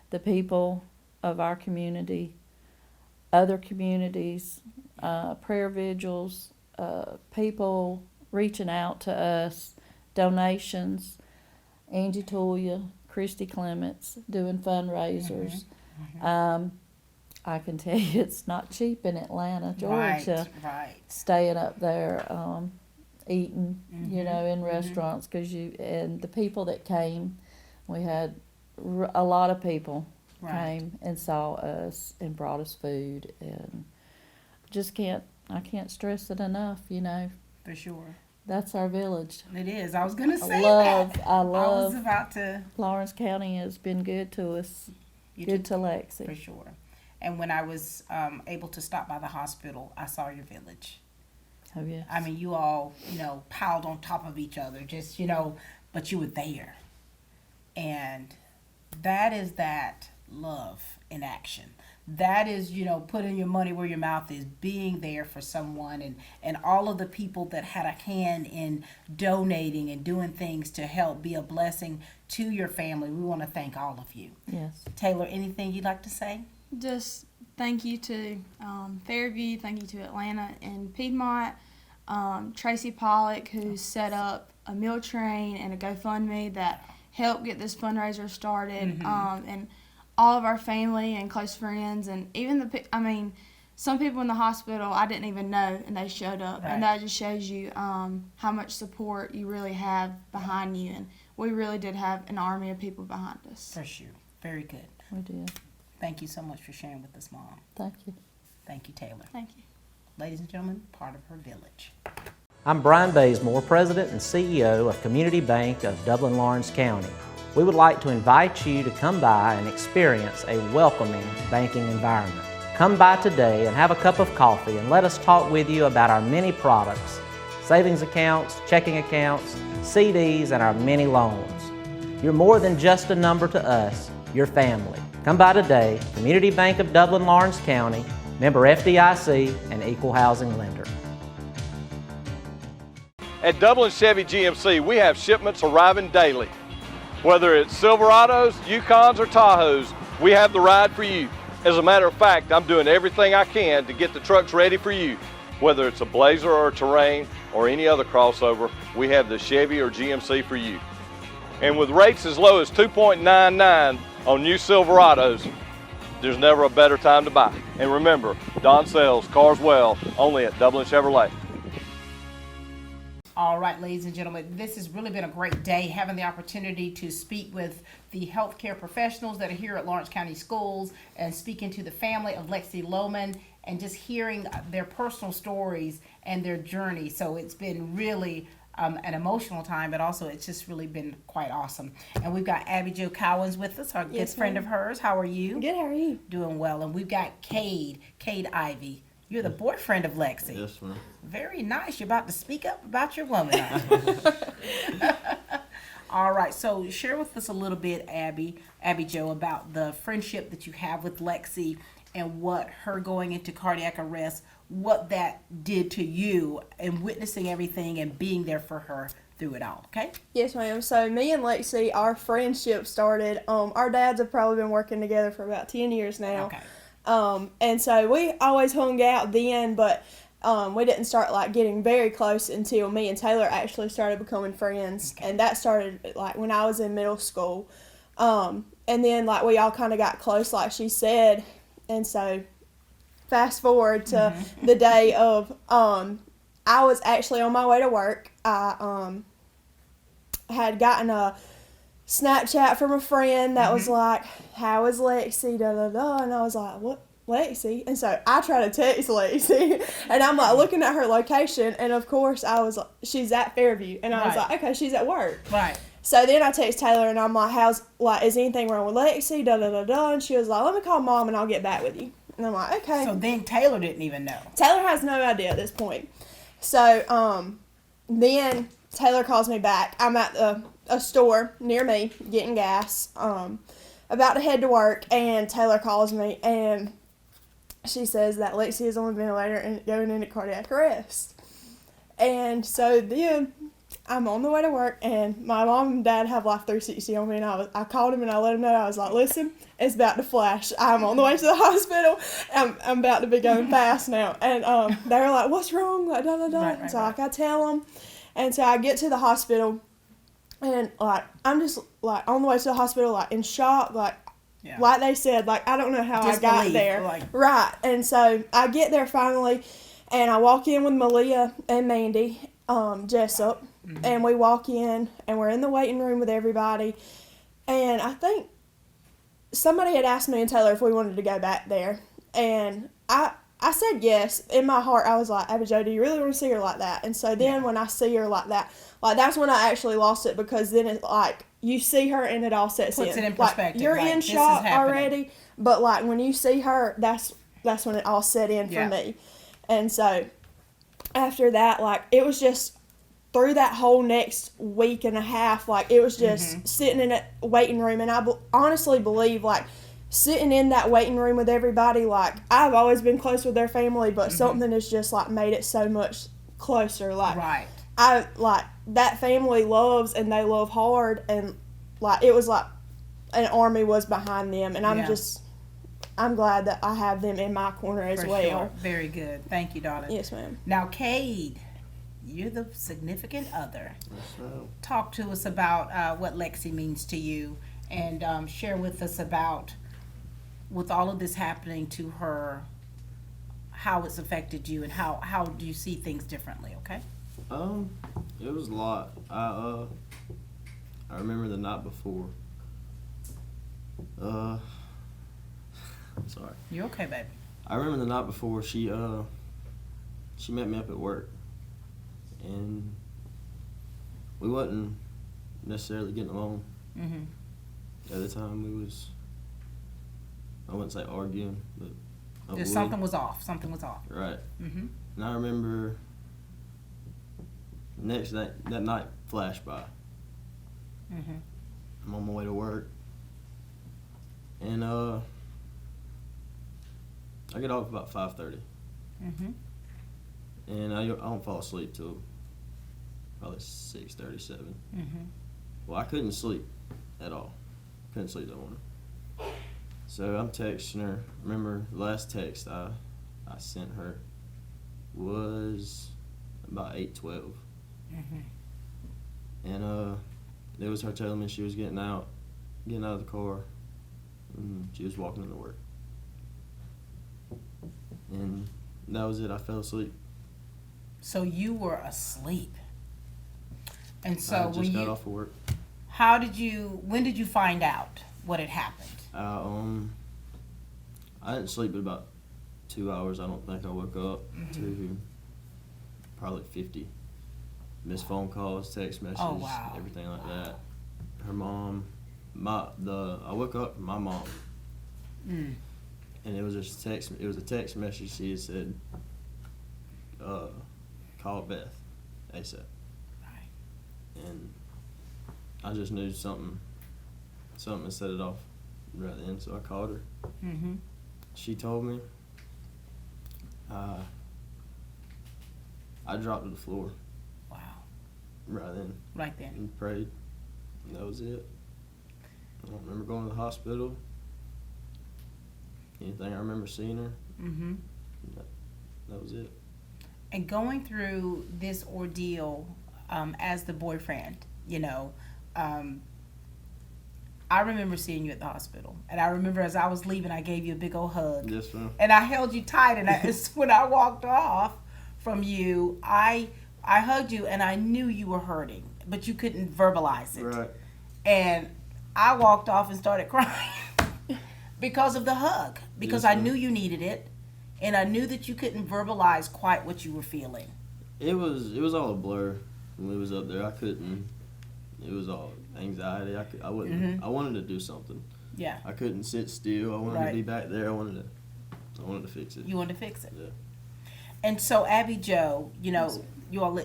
the people of our community, other communities, prayer vigils, people reaching out to us, donations, Angie Toya, Christy Clements doing fundraisers. I can tell you it's not cheap in Atlanta, Georgia. Right. Staying up there, eating, in restaurants, and the people that came, we had a lot of people came and saw us and brought us food, and I can't stress it enough, For sure. That's our village. It is. I was going to say I love I was about to. Lawrence County has been good to us, good to Lexi. For sure. And when I was able to stop by the hospital, I saw your village. Oh, yes. I mean, you all, piled on top of each other, just, but you were there. And that is that love in action. that is, you know, putting your money where your mouth is, being there for someone, and all of the people that had a hand in donating and doing things to help be a blessing to your family. We want to thank all of you. Yes. Taylor, anything you'd like to say? Just thank you to Fairview, thank you to Atlanta and Piedmont, Tracy Pollock, who set up a meal train and a GoFundMe that helped get this fundraiser started, and all of our family and close friends, and even some people in the hospital I didn't even know, and they showed up, and that just shows you how much support you really have behind you, and we really did have an army of people behind us. For sure. Very good. We did. Thank you so much for sharing with us, Mom. Thank you. Thank you, Taylor. Thank you. Ladies and gentlemen, part of her village. I'm Brian Bazemore, President and CEO of Community Bank of Dublin-Lawrence County. We would like to invite you to come by and experience a welcoming banking environment. Come by today and have a cup of coffee and let us talk with you about our many products, savings accounts, checking accounts, CDs, and our many loans. You're more than just a number to us, you're family. Come by today, Community Bank of Dublin-Lawrence County, member FDIC, and equal housing lender. At Dublin Chevy GMC, we have shipments arriving daily. Whether it's Silverados, Yukons, or Tahoes, we have the ride for you. As a matter of fact, I'm doing everything I can to get the trucks ready for you. Whether it's a Blazer or a Terrain or any other crossover, we have the Chevy or GMC for you. And with rates as low as 2.99 on new Silverados, there's never a better time to buy. And remember, Don sells cars well, only at Dublin Chevrolet. All right, ladies and gentlemen, this has really been a great day, having the opportunity to speak with the healthcare professionals that are here at Lawrence County Schools and speaking to the family of Lexi Lohman and just hearing their personal stories and their journey. So it's been really an emotional time, but also it's just really been quite awesome. And we've got Abby Jo Cowens with us, our good friend of hers. How are you? Good, how are you? Doing well. And we've got Cade Ivy. You're the boyfriend of Lexi. Yes, ma'am. Very nice. You're about to speak up about your woman. All right. So share with us a little bit, Abby Jo, about the friendship that you have with Lexi and what her going into cardiac arrest, what that did to you and witnessing everything and being there for her through it all. Okay? Yes, ma'am. So me and Lexi, our friendship started, our dads have probably been working together for about 10 years now. Okay. And so we always hung out then, but we didn't start like getting very close until me and Taylor actually started becoming friends. Okay. And that started like when I was in middle school. And then like we all kind of got close, like she said. And so fast forward to the day of, I was actually on my way to work. I had gotten a Snapchat from a friend that was like, how is Lexi, da da da, and I was like, what, Lexi? And so I try to text Lexi, and I'm like looking at her location, and of course I was like, she's at Fairview, and I was like, okay, she's at work. Right. So then I text Taylor, and I'm like, is anything wrong with Lexi, da da da da, and she was like, let me call Mom, and I'll get back with you. And I'm like, okay. So then Taylor didn't even know. Taylor has no idea at this point. So then Taylor calls me back. I'm at a store near me getting gas, about to head to work, and Taylor calls me, and she says that Lexi is on the ventilator and going into cardiac arrest. And so then I'm on the way to work, and my mom and dad have Life 360 on me, and I called him and I let him know. I was like, listen, it's about to flash. I'm on the way to the hospital. I'm about to be going fast now. And they were like, what's wrong? Like, da, da, da. Right, so like, I tell them, and so I get to the hospital, and like I'm just like on the way to the hospital, like in shock, like they said, like I don't know how I got there. Right. And so I get there finally, and I walk in with Malia and Mandy Jessup, and we walk in, and we're in the waiting room with everybody, and I think somebody had asked me and Taylor if we wanted to go back there, and I said yes. In my heart, I was like, Abby Jo, do you really want to see her like that? And so then when I see her like that, like that's when I actually lost it, because then it's like you see her and it all sets Puts in. it in perspective. Like, you're like, in shock already, but like when you see her, that's when it all set in for me. And so after that, like it was just through that whole next week and a half, like it was just sitting in a waiting room, and I honestly believe like sitting in that waiting room with everybody, like, I've always been close with their family, but something has just, like, made it so much closer. Like, Right. I, like, that family loves and they love hard, and, like, it was like an army was behind them, and Yeah. I'm glad that I have them in my corner as For well. sure. Very good. Thank you, darling. Yes, ma'am. Now, Cade, you're the significant other. Talk to us about what Lexi means to you, and share with us about, with all of this happening to her, how it's affected you, and how do you see things differently, okay? It was a lot. I remember the night before. I'm sorry. You're okay, baby. I remember the night before she met me up at work, and we wasn't necessarily getting along. Mm-hmm. At the time, we was, I wouldn't say arguing, but Just something was off. Something was off. Right. Mm-hmm. And I remember next that night flashed by. Mm-hmm. I'm on my way to work, and I get off about 5:30. Mm-hmm. And I don't fall asleep till probably 6:37. Mm-hmm. Well, I couldn't sleep at all. Couldn't sleep that morning. So I'm texting her. Remember, the last text I sent her was about 8:12. Mm-hmm. And it was her telling me she was getting out of the car, and she was walking into work. And that was it. I fell asleep. So you were asleep. And so I just when got you, off of work. when did you find out what had happened? I didn't sleep but about 2 hours. I don't think I woke up to probably 50 missed phone calls, text messages, wow. everything like that. Her mom, I woke up from my mom, Mm. and it was just text. It was a text message. She had said, "Call Beth, ASAP." Right. And I just knew something had set it off right then. So I called her. Mm-hmm. She told me. I dropped to the floor. Wow. Right then. Right then. And prayed. And that was it. I don't remember going to the hospital. Anything I remember seeing her. Mm-hmm. That was it. And going through this ordeal as the boyfriend, I remember seeing you at the hospital. And I remember as I was leaving, I gave you a big old hug. Yes, ma'am. And I held you tight. And when I walked off from you, I hugged you, and I knew you were hurting, but you couldn't verbalize it. Right. And I walked off and started crying because of the hug, because Yes, I ma'am. knew you needed it, and I knew that you couldn't verbalize quite what you were feeling. It was all a blur when we was up there. I couldn't. It was all anxiety. I wouldn't. Mhm. I wanted to do something. Yeah. I couldn't sit still. I wanted Right. to be back there. I wanted to fix it. You wanted to fix it. Yeah. And so, Abby Jo, you all,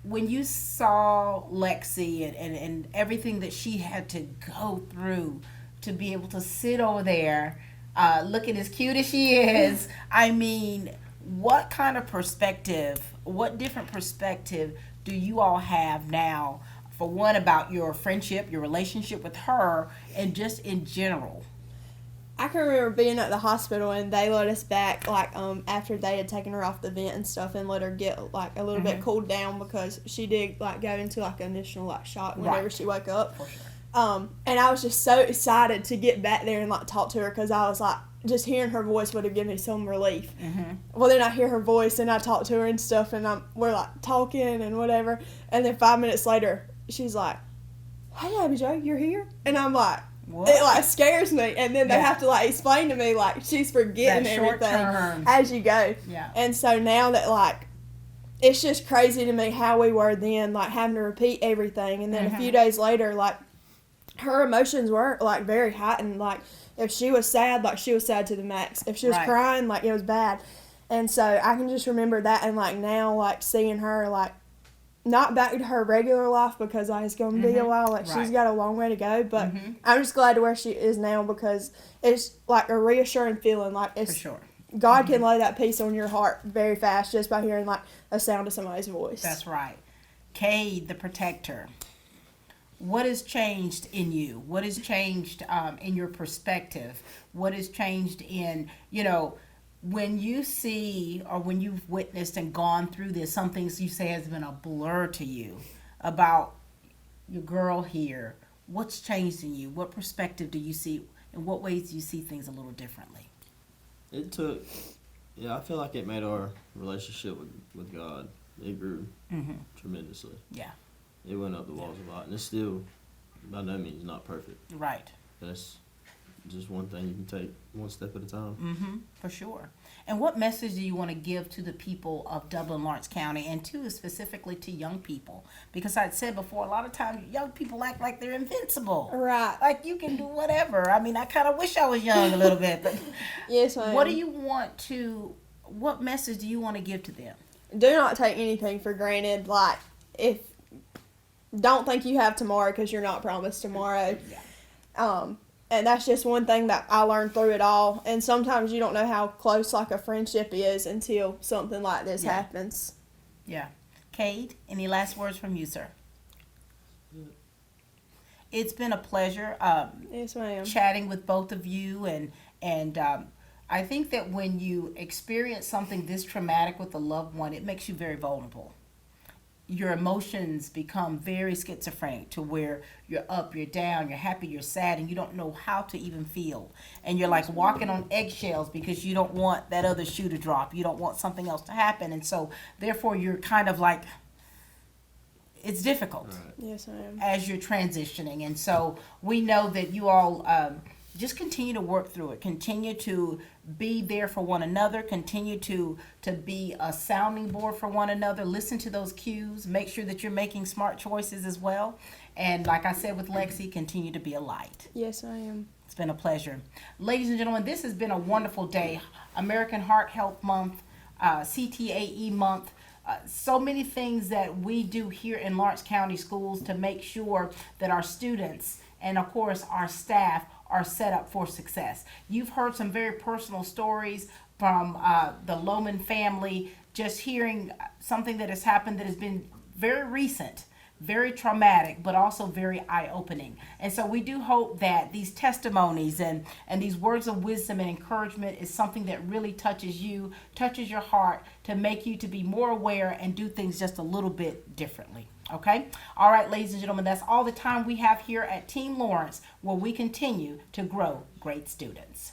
when you saw Lexi and everything that she had to go through to be able to sit over there, looking as cute as she is, I mean, what kind of perspective, what different perspective do you all have now, for one, about your friendship, your relationship with her, and just in general? I can remember being at the hospital and they let us back after they had taken her off the vent and stuff and let her get a little bit cooled down, because she did go into initial shock whenever she woke up. For sure. And I was just so excited to get back there and talk to her, because I was just hearing her voice would have given me some relief. Mm-hmm. Well, then I hear her voice and I talk to her and stuff, and we're talking and whatever, and then 5 minutes later she's like, "Hey, Abby Jo, you're here?" And I'm like, what? It scares me, and then they Yeah. have to explain to me she's forgetting That short everything term. as you go. Yeah. And so now that it's just crazy to me how we were then, having to repeat everything, and then a few days later, her emotions were very heightened. If she was sad, she was sad to the max. If she was Right. crying, it was bad. And so I can just remember that, and now seeing her not back to her regular life because it's going to be a while. Like, she's Right. got a long way to go. But I'm just glad to where she is now because it's like a reassuring feeling. Like, For it's sure. God can lay that peace on your heart very fast just by hearing like a sound of somebody's voice. That's right. Cade, the protector. What has changed in you? What has changed in your perspective? What has changed in, when you see or when you've witnessed and gone through this, some things you say has been a blur to you about your girl here. What's changed in you? What perspective do you see? In what ways do you see things a little differently? I feel like it made our relationship with God, it grew tremendously. Yeah. It went up the walls a lot, and it's still by no means not perfect. Right. That's just one thing you can take one step at a time. For sure. And what message do you want to give to the people of Dublin, Lawrence County, and specifically to young people? Because I'd said before, a lot of times young people act like they're invincible. Right. Like you can do whatever. I mean, I kind of wish I was young a little bit. But Yes, ma'am. what message do you want to give to them? Do not take anything for granted. Like, don't think you have tomorrow because you're not promised tomorrow. Yeah. And that's just one thing that I learned through it all. And sometimes you don't know how close like a friendship is until something like this happens. Yeah. Cade, any last words from you, sir? It's been a pleasure Yes, ma'am. chatting with both of you, and I think that when you experience something this traumatic with a loved one, it makes you very vulnerable. Your emotions become very schizophrenic to where you're up, you're down, you're happy, you're sad, and you don't know how to even feel. And you're like walking on eggshells because you don't want that other shoe to drop. You don't want something else to happen. And so, therefore, you're kind of like, it's difficult. Right. Yes, ma'am. As you're transitioning. And so we know that you all just continue to work through it. Continue to be there for one another. Continue to be a sounding board for one another. Listen to those cues. Make sure that you're making smart choices as well. And like I said with Lexi, continue to be a light. Yes, I am. It's been a pleasure. Ladies and gentlemen, this has been a wonderful day. American Heart Health Month, CTAE Month. So many things that we do here in Lawrence County Schools to make sure that our students and, of course, our staff are set up for success. You've heard some very personal stories from the Lohman family, just hearing something that has happened that has been very recent, very traumatic, but also very eye-opening. And so we do hope that these testimonies and these words of wisdom and encouragement is something that really touches you, touches your heart, to make you to be more aware and do things just a little bit differently. Okay? All right, ladies and gentlemen, that's all the time we have here at Team Lawrence, where we continue to grow great students.